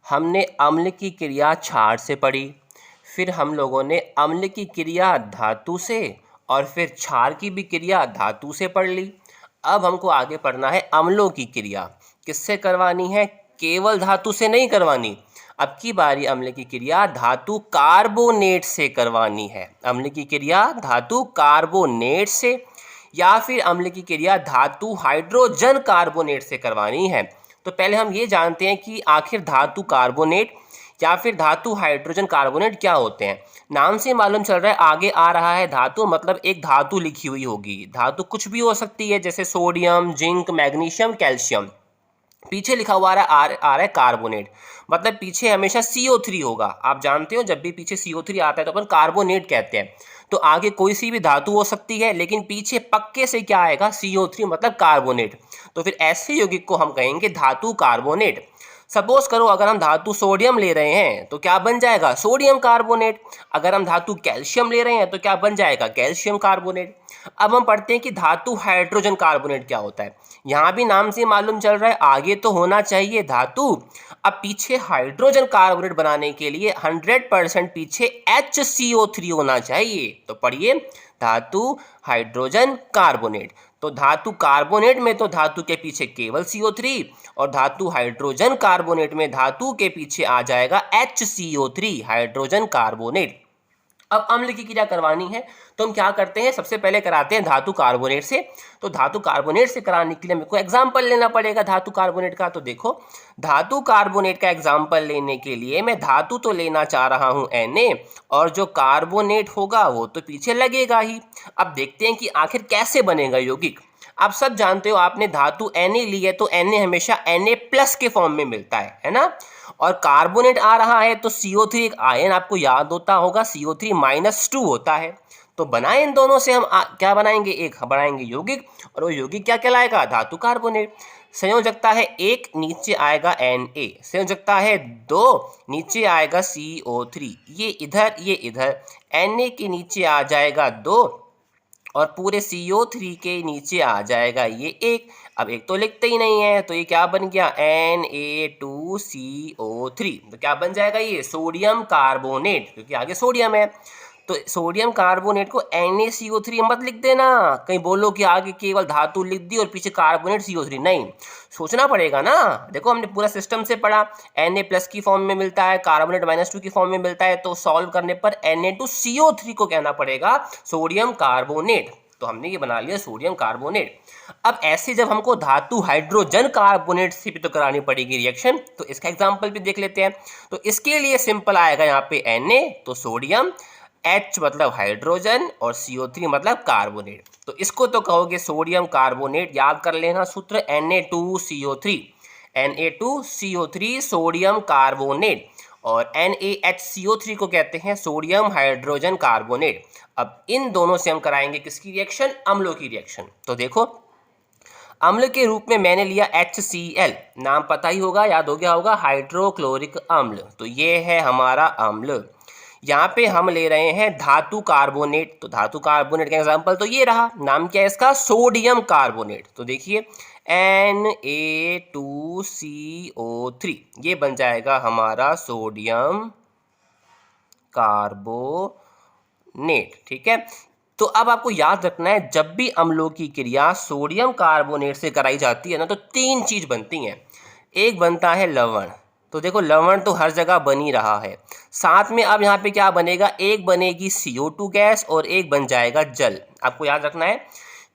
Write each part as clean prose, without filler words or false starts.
हमने अम्ल की क्रिया क्षार से पढ़ी, फिर हम लोगों ने अम्ल की क्रिया धातु से और फिर क्षार की भी क्रिया धातु से पढ़ ली। अब हमको आगे पढ़ना है अम्लों की क्रिया। किससे करवानी है? केवल धातु से नहीं करवानी। अब की बारी अम्ल की क्रिया धातु कार्बोनेट से करवानी है। अम्ल की क्रिया धातु कार्बोनेट से या फिर अम्ल की क्रिया धातु हाइड्रोजन कार्बोनेट से करवानी है। तो पहले हम ये जानते हैं कि आखिर धातु कार्बोनेट या फिर धातु हाइड्रोजन कार्बोनेट क्या होते हैं। नाम से मालूम चल रहा है, आगे आ रहा है धातु, मतलब एक धातु लिखी हुई होगी। धातु कुछ भी हो सकती है, जैसे सोडियम, जिंक, मैग्नीशियम, कैल्शियम। पीछे लिखा हुआ आ रहा है कार्बोनेट, मतलब पीछे हमेशा CO3 होगा। आप जानते हो जब भी पीछे CO3 आता है तो अपन कार्बोनेट कहते हैं। तो आगे कोई सी भी धातु हो सकती है, लेकिन पीछे पक्के से क्या आएगा? CO3, मतलब कार्बोनेट। तो फिर ऐसे यौगिक को हम कहेंगे धातु कार्बोनेट। सपोज करो अगर हम धातु सोडियम ले रहे हैं तो क्या बन जाएगा? Sodium carbonate. अगर हम धातु कैल्शियम ले रहे हैं तो क्या बन जाएगा? Calcium carbonate. अब हम पढ़ते हैं कि धातु हाइड्रोजन कार्बोनेट क्या होता है। यहाँ भी नाम से मालूम चल रहा है, आगे तो होना चाहिए धातु, अब पीछे हाइड्रोजन कार्बोनेट बनाने के लिए 100% पीछे HCO3 होना चाहिए। तो पढ़िए धातु हाइड्रोजन कार्बोनेट। तो धातु कार्बोनेट में तो धातु के पीछे केवल CO3 और धातु हाइड्रोजन कार्बोनेट में धातु के पीछे आ जाएगा HCO3, हाइड्रोजन कार्बोनेट। अब अम्ल की क्रिया करवानी है तो हम क्या करते हैं? सबसे पहले कराते हैं धातु कार्बोनेट से। तो धातु कार्बोनेट से कराने के लिए मेरे को एग्जाम्पल लेना पड़ेगा धातु कार्बोनेट का। तो देखो, धातु कार्बोनेट का एग्जाम्पल लेने के लिए मैं धातु तो लेना चाह रहा हूं Na, और जो कार्बोनेट होगा वो तो पीछे लगेगा ही। अब देखते हैं कि आखिर कैसे बनेगा यौगिक। आप सब जानते हो, आपने धातु Na ली है तो Na हमेशा Na+ के फॉर्म में मिलता है ना। और कार्बोनेट आ रहा है तो CO3 एक आयन आपको याद होता होगा, CO3-2 होता है। तो बनाए इन दोनों से हम क्या बनाएंगे? एक बनाएंगे यौगिक, और वो यौगिक क्या कहलाएगा? धातु कार्बोनेट। संयोजकता है 1, नीचे आएगा Na। संयोजकता है 2, नीचे आएगा CO3। ये इधर Na के नीचे आ जाएगा 2 और पूरे CO3 के नीचे आ जाएगा ये 1। अब एक तो लिखते ही नहीं है, तो ये क्या बन गया? Na2CO3। तो क्या बन जाएगा? ये सोडियम कार्बोनेट, क्योंकि आगे सोडियम है। तो सोडियम कार्बोनेट को NaCO3 मत लिख देना, कहीं बोलो कि आगे केवल धातु लिख दी और पीछे कार्बोनेट CO3। नहीं, सोचना पड़ेगा ना। देखो हमने पूरा सिस्टम से पढ़ा, Na+ की फॉर्म में मिलता है, कार्बोनेट -2 की फॉर्म में मिलता है। तो सॉल्व करने पर Na2CO3 को कहना पड़ेगा सोडियम कार्बोनेट। तो हमने ये बना लिया सोडियम कार्बोनेट। अब ऐसे जब हमको धातु हाइड्रोजन कार्बोनेट से भी तो करानी पड़ेगी रिएक्शन, तो इसका एग्जांपल भी देख लेते हैं। तो इसके लिए सिंपल आएगा यहाँ पे Na, तो सोडियम, H मतलब हाइड्रोजन और CO3 मतलब कार्बोनेट। तो इसको तो कहोगे सोडियम कार्बोनेट। याद कर लेना सूत्र, Na2CO3। Na2CO3 सोडियम कार्बोनेट, और NaHCO3 को कहते हैं सोडियम हाइड्रोजन कार्बोनेट। अब इन दोनों से हम कराएंगे किसकी रिएक्शन? अम्लों की रिएक्शन। तो देखो, अम्ल के रूप में मैंने लिया HCl, नाम पता ही होगा, याद हो गया होगा, हाइड्रोक्लोरिक अम्ल। तो ये है हमारा अम्ल। यहाँ पे हम ले रहे हैं धातु कार्बोनेट। तो धातु कार्बोनेट का एग्जांपल तो ये रहा, नाम क्या है इसका? Sodium carbonate. तो देखिए Na2CO3, ये बन जाएगा हमारा सोडियम कार्बोनेट। ठीक है। तो अब आपको याद रखना है, जब भी अम्लों की क्रिया सोडियम कार्बोनेट से कराई जाती है ना, तो 3 चीज बनती हैं। एक बनता है लवण। तो देखो लवण तो हर जगह बन ही रहा है। साथ में अब यहाँ पे क्या बनेगा? एक बनेगी CO2 गैस और एक बन जाएगा जल। आपको याद रखना है,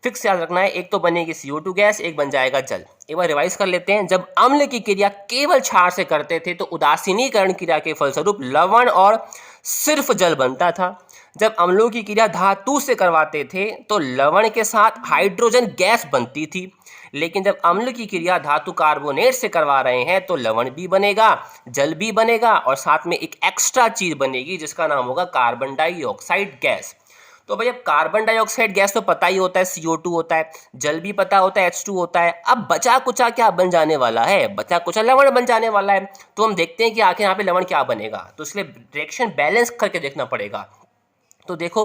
फिक्स याद रखना है, एक तो बनेगी CO2 गैस, एक बन जाएगा जल। एक बार रिवाइज कर लेते हैं। जब अम्ल की क्रिया केवल क्षार से करते थे तो उदासीनीकरण क्रिया के फलस्वरूप लवण और सिर्फ जल बनता था। जब अम्लों की क्रिया धातु से करवाते थे तो लवण के साथ हाइड्रोजन गैस बनती थी। लेकिन जब अम्ल की क्रिया धातु कार्बोनेट से करवा रहे हैं तो लवण भी बनेगा, जल भी बनेगा, और साथ में एक एक्स्ट्रा चीज बनेगी जिसका नाम होगा कार्बन डाइऑक्साइड गैस। तो भाई अब कार्बन डाइऑक्साइड गैस तो पता ही होता है, CO2 होता है, जल भी पता होता है, H2 होता है। अब बचा कुचा क्या बन जाने वाला है? बचा कुचा लवण बन जाने वाला है। तो हम देखते हैं कि आखिर यहाँ पे लवण क्या बनेगा। तो इसलिए रिएक्शन बैलेंस करके देखना पड़ेगा। तो देखो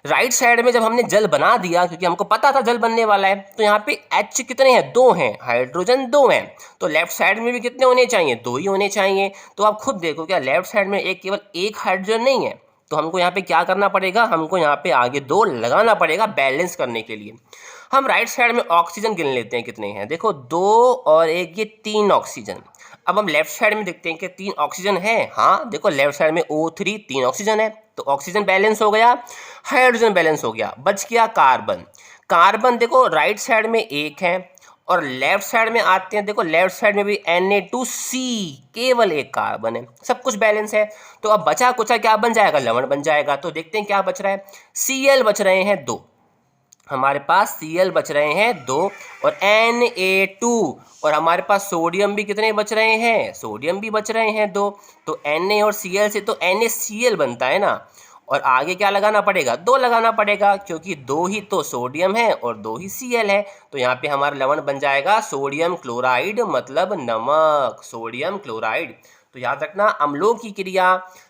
राइट साइड में जब हमने जल बना दिया, क्योंकि हमको पता था जल बनने वाला है, तो यहाँ पे H कितने हैं, 2 हैं, हाइड्रोजन 2 हैं, तो लेफ्ट साइड में भी कितने होने चाहिए, 2 ही होने चाहिए। तो आप खुद देखो क्या लेफ्ट साइड में केवल एक हाइड्रोजन नहीं है, तो हमको यहाँ पे क्या करना पड़ेगा, हमको यहाँ पे आगे 2 लगाना पड़ेगा बैलेंस करने के लिए। हम राइट साइड में ऑक्सीजन गिन लेते हैं कितने हैं, देखो 2 और 1 ये 3 ऑक्सीजन। अब हम लेफ्ट साइड में देखते हैं कि 3 ऑक्सीजन है, हाँ देखो लेफ्ट साइड में O3 3 ऑक्सीजन है, तो ऑक्सीजन बैलेंस हो गया, हाइड्रोजन बैलेंस हो गया, बच गया कार्बन। कार्बन देखो राइट साइड में 1 है, और लेफ्ट साइड में आते हैं, देखो लेफ्ट साइड में भी Na2C केवल 1 कार्बन है, सब कुछ बैलेंस है। तो अब बचा कुचा क्या बन जाएगा, लवण बन जाएगा। तो देखते हैं क्या बच रहा है, Cl बच रहे हैं 2, हमारे पास Cl बच रहे हैं 2, और Na2, और हमारे पास सोडियम भी कितने बच रहे हैं, सोडियम भी बच रहे हैं 2। तो Na और Cl से तो NaCl बनता है ना, और आगे क्या लगाना पड़ेगा, 2 लगाना पड़ेगा, क्योंकि 2 ही तो सोडियम है और 2 ही Cl है। तो यहाँ पे हमारा लवण बन जाएगा सोडियम क्लोराइड, मतलब नमक, सोडियम क्लोराइड। तो याद रखना अम्लों की क्रिया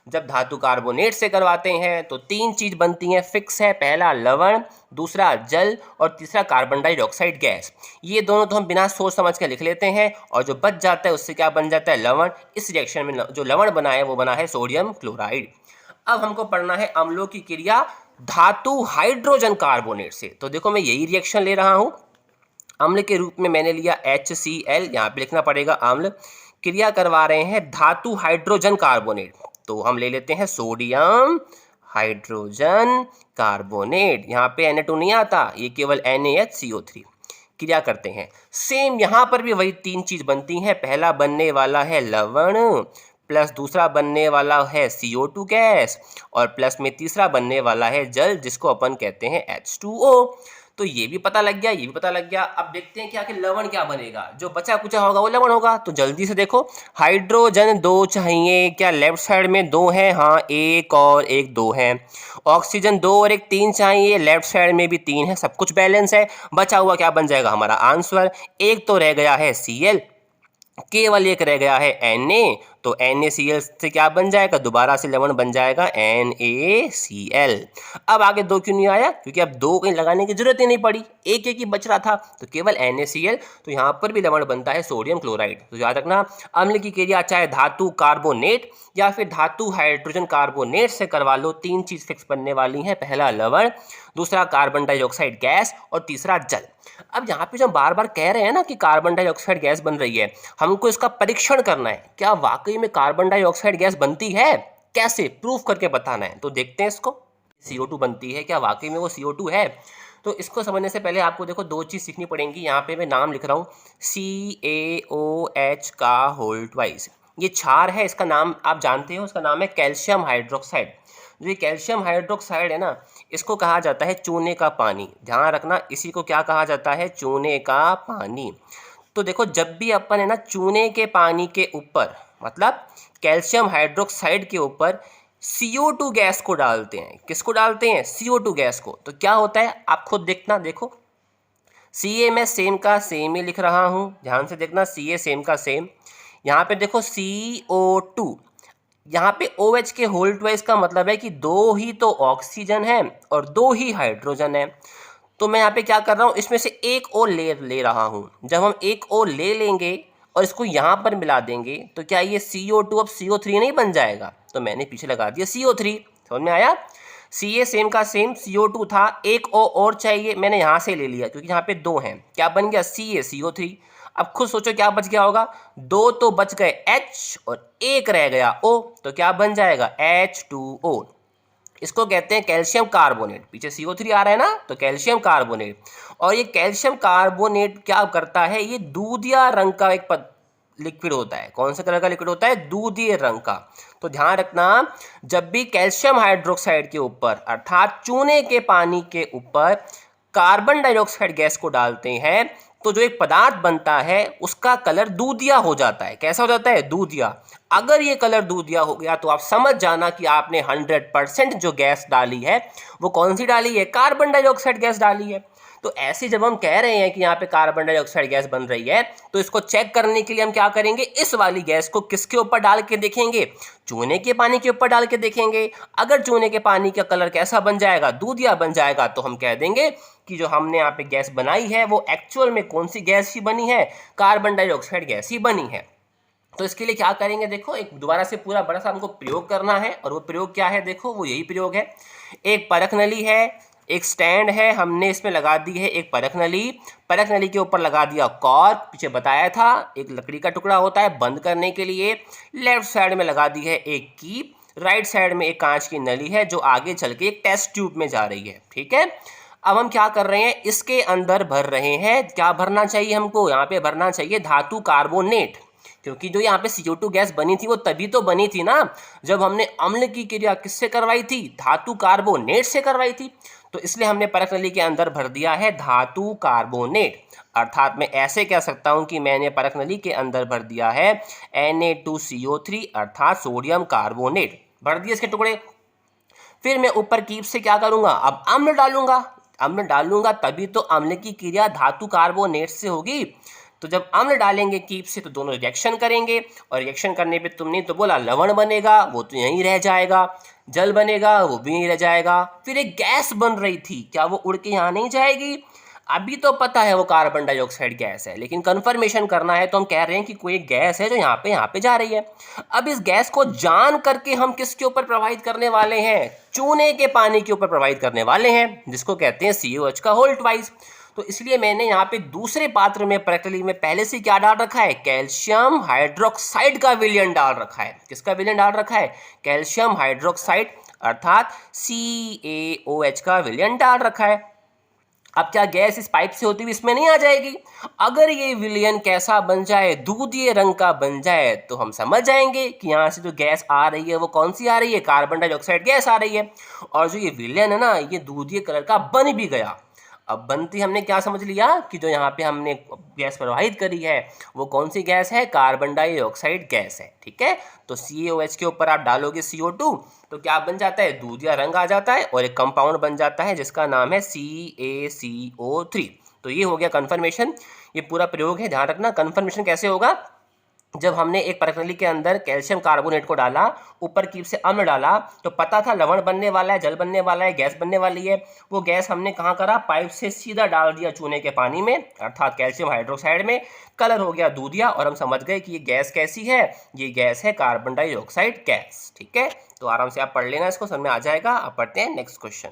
जब धातु कार्बोनेट से करवाते हैं तो 3 चीज बनती हैं, फिक्स है, पहला लवण, दूसरा जल, और तीसरा कार्बन डाइऑक्साइड गैस। ये दोनों तो हम बिना सोच समझ के लिख लेते हैं, और जो बच जाता है उससे क्या बन जाता है, लवण। इस रिएक्शन में जो लवण बना है वो बना है सोडियम क्लोराइड। अब हमको पढ़ना है अम्लों की क्रिया धातु हाइड्रोजन कार्बोनेट से। तो देखो मैं यही रिएक्शन ले रहा हूं, अम्ल के रूप में मैंने लिया HCl, यहाँ पे लिखना पड़ेगा अम्ल, क्रिया करवा रहे हैं धातु हाइड्रोजन कार्बोनेट, तो हम ले लेते हैं सोडियम हाइड्रोजन कार्बोनेट। यहाँ पे Na2 नहीं आता, ये केवल NaHCO3। क्रिया करते हैं, सेम यहाँ पर भी वही 3 चीज बनती हैं, पहला बनने वाला है लवण, प्लस दूसरा बनने वाला है CO2 गैस, और प्लस में तीसरा बनने वाला है जल, जिसको अपन कहते हैं H2O। तो ये भी पता लग गया, ये भी पता लग गया। अब देखते हैं कि आखिर लवण क्या बनेगा, जो बचा कुचा होगा वो लवण होगा। तो जल्दी से देखो, हाइड्रोजन 2 चाहिए, क्या लेफ्ट साइड में 2 है, हाँ 1 और 1 2 है। ऑक्सीजन 2 और 1 3 चाहिए, लेफ्ट साइड में भी 3 है, सब कुछ बैलेंस है। बचा हुआ क्या बन जाएगा हमारा आंसर, एक तो रह गया है Cl, केवल एक रह गया है Na, तो NaCl से क्या बन जाएगा, दोबारा से लवण बन जाएगा NaCl। अब आगे 2 क्यों नहीं आया, क्योंकि अब 2 कहीं लगाने की जरूरत ही नहीं पड़ी, एक ही बच रहा था, तो केवल NaCl। तो यहाँ पर भी लवण बनता है सोडियम क्लोराइड। तो याद रखना अम्ल की क्रिया चाहे धातु कार्बोनेट या फिर धातु हाइड्रोजन कार्बोनेट से करवा लो, 3 चीज फिक्स बनने वाली हैं, पहला लवण, दूसरा कार्बन डाइऑक्साइड गैस, और तीसरा जल। अब यहाँ पे जो बार बार कह रहे हैं ना कि कार्बन डाइऑक्साइड गैस बन रही है, हमको इसका परीक्षण करना है, क्या वाकई में कार्बन डाइऑक्साइड गैस बनती है, कैसे प्रूफ करके बताना है। तो देखते हैं इसको, CO2 बनती है, क्या वाकई में वो CO2 है। तो इसको समझने से पहले आपको देखो 2 चीज़ सीखनी पड़ेंगी। यहाँ पे मैं नाम लिख रहा हूँ CaOH का होल ट्वाइस, ये क्षार है, इसका नाम आप जानते हो, उसका नाम है कैल्शियम हाइड्रोक्साइड। जो ये कैल्शियम हाइड्रोक्साइड है ना, इसको कहा जाता है चूने का पानी, ध्यान रखना, इसी को क्या कहा जाता है, चूने का पानी। तो देखो जब भी अपन है ना चूने के पानी के ऊपर, मतलब कैल्शियम हाइड्रोक्साइड के ऊपर CO2 गैस को डालते हैं, किसको डालते हैं, CO2 गैस को, तो क्या होता है आप खुद देखना। देखो Ca मैं सेम का सेम ही लिख रहा हूँ, ध्यान से देखना, Ca सेम का सेम, यहाँ पे देखो CO2, यहाँ पे OH के होल ट्वाइस का मतलब है कि 2 ही तो ऑक्सीजन है और 2 ही हाइड्रोजन है। तो मैं यहाँ पे क्या कर रहा हूँ, इसमें से एक और ले रहा हूँ। जब हम एक और ले लेंगे और इसको यहाँ पर मिला देंगे तो क्या ये CO2 अब CO3 नहीं बन जाएगा, तो मैंने पीछे लगा दिया CO3। समझ में आया, Ca सेम का सेम, CO2 था, एक O और चाहिए, मैंने यहाँ से ले लिया क्योंकि यहाँ पे 2 हैं, क्या बन गया Ca CO3। अब खुद सोचो क्या बच गया होगा, 2 तो बच गए H और एक रह गया O, तो क्या बन जाएगा H2O। इसको कहते हैं कैल्शियम कार्बोनेट, पीछे CO3 आ रहा है ना, तो कैल्शियम कार्बोनेट। और ये कैल्शियम कार्बोनेट क्या करता है, ये दूधिया रंग का एक लिक्विड होता है। कौन सा कलर का लिक्विड होता है, दूधिया रंग का। तो ध्यान रखना, जब भी कैल्शियम हाइड्रोक्साइड के ऊपर अर्थात चूने के पानी के ऊपर कार्बन डाइऑक्साइड गैस को डालते हैं तो जो एक पदार्थ बनता है उसका कलर दूधिया हो जाता है। कैसा हो जाता है, दूधिया। अगर ये कलर दूधिया हो गया तो आप समझ जाना कि आपने 100% जो गैस डाली है वो कौन सी डाली है, कार्बन डाइऑक्साइड गैस डाली है। तो ऐसे जब हम कह रहे हैं कि यहाँ पे कार्बन डाइऑक्साइड गैस बन रही है, तो इसको चेक करने के लिए हम क्या करेंगे, इस वाली गैस को किसके ऊपर डाल के देखेंगे, चूने के पानी के ऊपर डाल के देखेंगे। अगर चूने के पानी का कलर कैसा बन जाएगा, दूधिया बन जाएगा, तो हम कह देंगे कि जो हमने यहाँ पे गैस बनाई है वो एक्चुअल में कौन सी गैस ही बनी है, कार्बन डाइऑक्साइड गैस ही बनी है। तो इसके लिए क्या करेंगे, देखो एक दोबारा से पूरा बड़ा सा हमको प्रयोग करना है, और वो प्रयोग क्या है, देखो वो यही प्रयोग है। एक परख नली है, एक स्टैंड है, हमने इसमें लगा दी है एक परख नली, परख नली के ऊपर लगा दिया कॉर्क, पीछे बताया था एक लकड़ी का टुकड़ा होता है बंद करने के लिए। लेफ्ट साइड में लगा दी है एक कीप, राइट साइड में एक कांच की नली है जो आगे चल के एक टेस्ट ट्यूब में जा रही है, ठीक है। अब हम क्या कर रहे हैं, इसके अंदर भर रहे हैं, क्या भरना चाहिए हमको, यहाँ पे भरना चाहिए धातु कार्बोनेट, क्योंकि जो यहाँ पे CO2 गैस बनी थी वो तभी तो बनी थी ना जब हमने अम्ल की क्रिया किससे करवाई थी, धातु कार्बोनेट से करवाई थी। तो इसलिए हमने परख नली के अंदर भर दिया है धातु कार्बोनेट, अर्थात मैं ऐसे कह सकता हूं कि मैंने परख नली के अंदर भर दिया है Na2CO3 अर्थात सोडियम कार्बोनेट, भर दिए इसके टुकड़े। फिर मैं ऊपर कीप से क्या करूंगा, अब अम्ल डालूंगा, अम्ल डालूंगा तभी तो अम्ल की क्रिया धातु कार्बोनेट से होगी। तो जब अम्ल डालेंगे कीप से तो दोनों रिएक्शन करेंगे, और रिएक्शन करने पे तुमने तो बोला लवण बनेगा, वो तो यहीं रह जाएगा, जल बनेगा, वो भी यहीं रह जाएगा। फिर एक गैस बन रही थी, क्या वो उड़ के यहाँ नहीं जाएगी, अभी तो पता है वो कार्बन डाइऑक्साइड गैस है, लेकिन कंफर्मेशन करना है तो हम कह रहे हैं कि कोई एक गैस है जो यहाँ पे जा रही है। अब इस गैस को जान करके हम किसके ऊपर प्रवाहित करने वाले हैं, चूने के पानी के ऊपर प्रवाहित करने वाले हैं, जिसको कहते हैं COH का होल ट्वाइस। तो इसलिए मैंने यहाँ पे दूसरे पात्र में प्रकृति में पहले से क्या डाल रखा है, कैल्शियम हाइड्रोक्साइड का विलयन डाल रखा है। किसका विलयन डाल रखा है, कैल्शियम हाइड्रोक्साइड अर्थात CaOH का विलयन डाल रखा है। अब क्या गैस इस पाइप से होती हुई इसमें नहीं आ जाएगी, अगर ये विलयन कैसा बन जाए, दूधिये रंग का बन जाए, तो हम समझ जाएंगे कि यहाँ से जो गैस आ रही है वो कौन सी आ रही है, कार्बन डाइऑक्साइड गैस आ रही है। और जो ये विलयन है ना, ये दूधिये कलर का बन भी गया। अब बनती हमने क्या समझ लिया कि जो यहाँ पे हमने गैस प्रवाहित करी है वो कौन सी गैस है, कार्बन डाइऑक्साइड गैस है, ठीक है। तो CaOH के ऊपर आप डालोगे CO2 तो क्या बन जाता है, दूधिया रंग आ जाता है और एक कंपाउंड बन जाता है जिसका नाम है CaCO3। तो ये हो गया कन्फर्मेशन, ये पूरा प्रयोग है, ध्यान रखना। कन्फर्मेशन कैसे होगा, जब हमने एक परख नली के अंदर कैल्शियम कार्बोनेट को डाला, ऊपर कीप से अम्ल डाला, तो पता था लवण बनने वाला है, जल बनने वाला है, गैस बनने वाली है। वो गैस हमने कहाँ करा, पाइप से सीधा डाल दिया चूने के पानी में अर्थात कैल्शियम हाइड्रोक्साइड में, कलर हो गया दूधिया, और हम समझ गए कि ये गैस कैसी है, ये गैस है कार्बन डाइऑक्साइड गैस, ठीक है। तो आराम से आप पढ़ लेना, इसको समझ में आ जाएगा। अब पढ़ते हैं नेक्स्ट क्वेश्चन।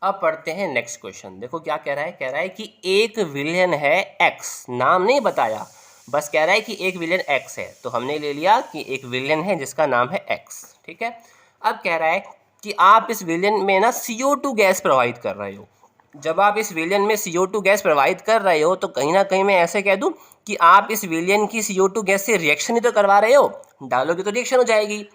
अब पढ़ते हैं नेक्स्ट क्वेश्चन, देखो क्या कह रहा है, कह रहा है कि एक विलयन है X, नाम नहीं बताया, बस कह रहा है कि एक विलयन X है, तो हमने ले लिया कि एक विलयन है जिसका नाम है X, ठीक है। अब कह रहा है कि आप इस विलयन में ना CO2 गैस प्रवाहित कर रहे हो। जब आप इस विलयन में CO2 गैस प्रवाहित कर रहे हो तो कहीं ना कहीं मैं ऐसे कह दूं कि आप इस विलयन की CO2 गैस से रिएक्शन ही तो करवा रहे हो, डालोगे तो रिएक्शन हो जाएगी।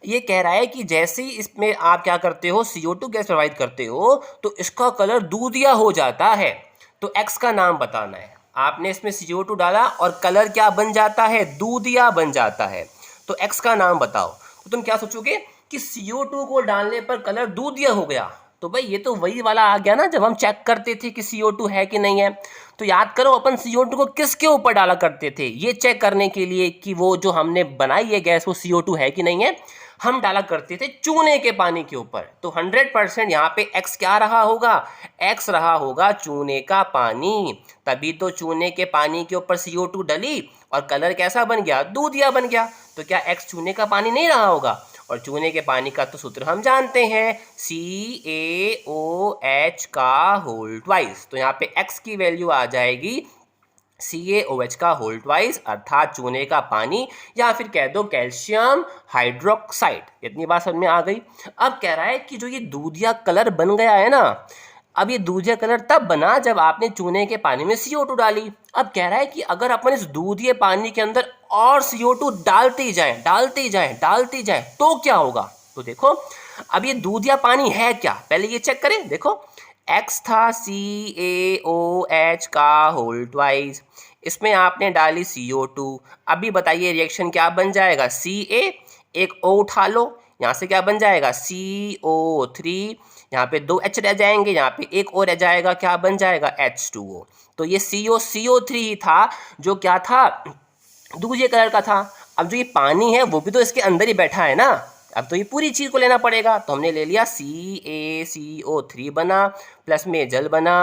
ये कह रहा है कि जैसे ही इसमें आप क्या करते हो, CO2 गैस प्रवाहित करते हो तो इसका कलर दूधिया हो जाता है। तो X का नाम बताना है, आपने इसमें CO2 डाला और कलर क्या बन जाता है, दूधिया बन जाता है। तो X का नाम बताओ। तो तुम क्या सोचोगे कि CO2 को डालने पर कलर दूधिया हो गया, तो भाई ये तो वही वाला आ गया ना जब हम चेक करते थे कि CO2 है कि नहीं है। तो याद करो अपन CO2 को किसके ऊपर डाला करते थे, ये चेक करने के लिए कि वो जो हमने बनाई है गैस वो CO2 है कि नहीं है, हम डाला करते थे चूने के पानी के ऊपर। तो 100% यहाँ पे X क्या रहा होगा, X रहा होगा चूने का पानी, तभी तो चूने के पानी के ऊपर CO2 डली और कलर कैसा बन गया, दूधिया बन गया। तो क्या X चूने का पानी नहीं रहा होगा, और चूने के पानी का तो सूत्र हम जानते हैं CaOH का होल ट्वाइस। तो यहाँ पे X की वैल्यू आ जाएगी CaOH का होल ट्वाइस अर्थात चूने का पानी, या फिर कह दो कैल्शियम हाइड्रोक्साइड। इतनी बात समझ में आ गई। अब कह रहा है कि जो ये दूधिया कलर बन गया है ना, अब ये दूधिया कलर तब बना जब आपने चूने के पानी में CO2 डाली। अब कह रहा है कि अगर अपन इस दूधिये पानी के अंदर और CO2 डालते जाएं तो क्या होगा। तो देखो अब ये दूधिया पानी है क्या, पहले ये चेक करें। देखो X था CaOH का होल ट्वाइस, इसमें आपने डाली CO2। अभी बताइए रिएक्शन क्या बन जाएगा, Ca, एक O उठा लो, यहाँ से क्या बन जाएगा CO3, यहाँ पे 2 H रह जाएंगे, यहाँ पे एक और रह जाएगा, क्या बन जाएगा H2O। तो ये CO3 ही था जो क्या था, दूसरे कलर का था। अब जो ये पानी है वो भी तो इसके अंदर ही बैठा है ना, अब तो ये पूरी चीज़ को लेना पड़ेगा। तो हमने ले लिया CaCO3 बना, प्लस में जल बना,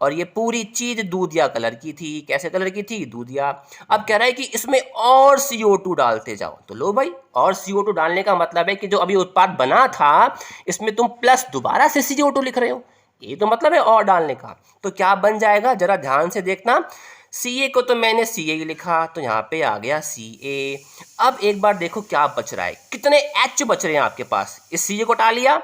और ये पूरी चीज़ दूधिया कलर की थी। कैसे कलर की थी? दूधिया। अब कह रहा है कि इसमें और CO2 डालते जाओ। तो लो भाई, और CO2 डालने का मतलब है कि जो अभी उत्पाद बना था इसमें तुम प्लस दोबारा से CO2 लिख रहे हो, ये तो मतलब है और डालने का। तो क्या बन जाएगा, जरा ध्यान से देखना। Ca को तो मैंने Ca ही लिखा, तो यहाँ पे आ गया Ca। अब एक बार देखो क्या बच रहा है, कितने H बच रहे हैं आपके पास। इस Ca को हटा लिया,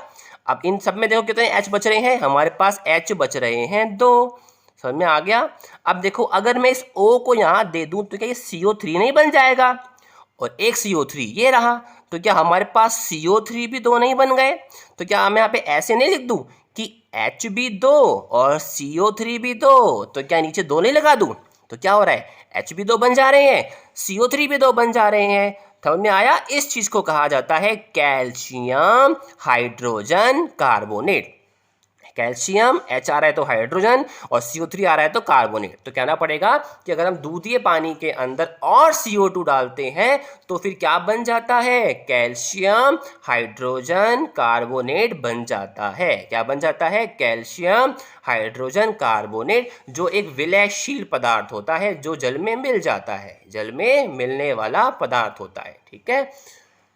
अब इन सब में देखो कितने H बच रहे हैं, हमारे पास H बच रहे हैं 2। समझ में आ गया। अब देखो अगर मैं इस O को यहाँ दे दूँ तो क्या ये CO3 नहीं बन जाएगा, और एक CO3 ये रहा, तो क्या हमारे पास CO3 भी 2 नहीं बन गए। तो क्या मैं यहाँ पे ऐसे नहीं लिख दूँ कि H भी 2 और CO3 भी 2, तो क्या नीचे 2 नहीं लगा दूँ। तो क्या हो रहा है, H भी 2 बन जा रहे हैं, CO3 भी 2 बन जा रहे हैं। समझ में आया। इस चीज को कहा जाता है calcium hydrogen carbonate. Calcium H आ रहा है तो हाइड्रोजन, और CO3 आ रहा है तो कार्बोनेट। तो कहना पड़ेगा कि अगर हम दूधिए पानी के अंदर और CO2 डालते हैं तो फिर क्या बन जाता है, कैल्शियम हाइड्रोजन कार्बोनेट बन जाता है। क्या बन जाता है, कैल्शियम हाइड्रोजन कार्बोनेट, जो एक विलयशील पदार्थ होता है, जो जल में मिल जाता है, जल में मिलने वाला पदार्थ होता है। ठीक है,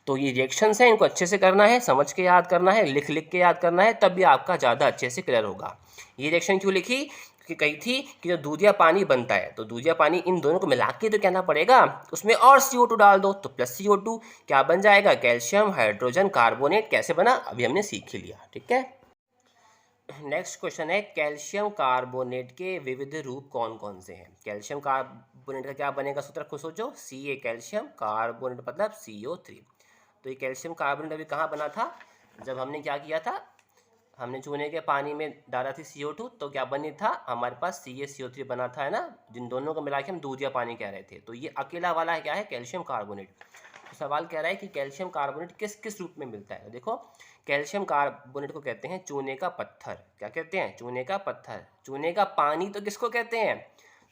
तो ये रिएक्शंस हैं, इनको अच्छे से करना है, समझ के याद करना है, लिख लिख के याद करना है, तब भी आपका ज़्यादा अच्छे से क्लियर होगा। ये रिएक्शन क्यों लिखी, क्योंकि कही थी कि जो दूधिया पानी बनता है, तो दूधिया पानी इन दोनों को मिला के तो कहना पड़ेगा, उसमें और CO2 डाल दो, तो प्लस CO2 क्या बन जाएगा, कैल्शियम हाइड्रोजन कार्बोनेट। कैसे बना अभी हमने सीख ही लिया। ठीक है, नेक्स्ट क्वेश्चन है, कैल्शियम कार्बोनेट के विविध रूप कौन कौन से हैं। कैल्शियम कार्बोनेट का क्या बनेगा सूत्र, खुद सोचो। Ca कैल्शियम, कार्बोनेट मतलब CO3। तो ये कैल्शियम कार्बोनेट अभी कहाँ बना था, जब हमने क्या किया था, हमने चूने के पानी में डाला थी CO2, तो क्या बनी था हमारे पास CaCO3 बना था, है ना, जिन दोनों को मिला के हम दूधिया पानी कह रहे थे। तो ये अकेला वाला है क्या है, कैल्शियम कार्बोनेट। तो सवाल कह रहा है कि कैल्शियम कार्बोनेट किस किस रूप में मिलता है। तो देखो, कैल्शियम कार्बोनेट को कहते हैं चूने का पत्थर। क्या कहते हैं, चूने का पत्थर। चूने का पानी तो किसको कहते हैं,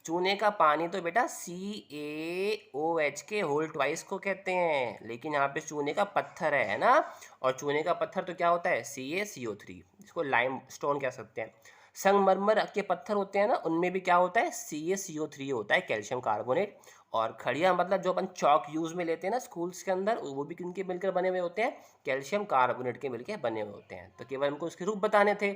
चूने का पानी तो बेटा CaOH के होल ट्वाइस को कहते हैं, लेकिन यहाँ पे चूने का पत्थर है ना, और चूने का पत्थर तो क्या होता है, CaCO3, इसको लाइम स्टोन कह सकते हैं। संगमरमर के पत्थर होते हैं ना, उनमें भी क्या होता है, CaCO3 होता है, कैल्शियम कार्बोनेट। और खड़िया मतलब जो अपन चौक यूज में लेते हैं ना स्कूल्स के अंदर, वो भी किनके मिलकर बने हुए होते हैं, कैल्शियम कार्बोनेट के मिलकर बने हुए होते हैं। तो केवल हमको उसके रूप बताने थे।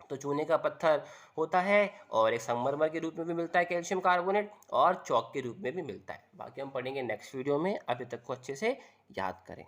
तो चूने का पत्थर होता है, और एक संगमरमर के रूप में भी मिलता है कैल्शियम कार्बोनेट, और चौक के रूप में भी मिलता है। बाकी हम पढ़ेंगे नेक्स्ट वीडियो में, अभी तक को अच्छे से याद करें।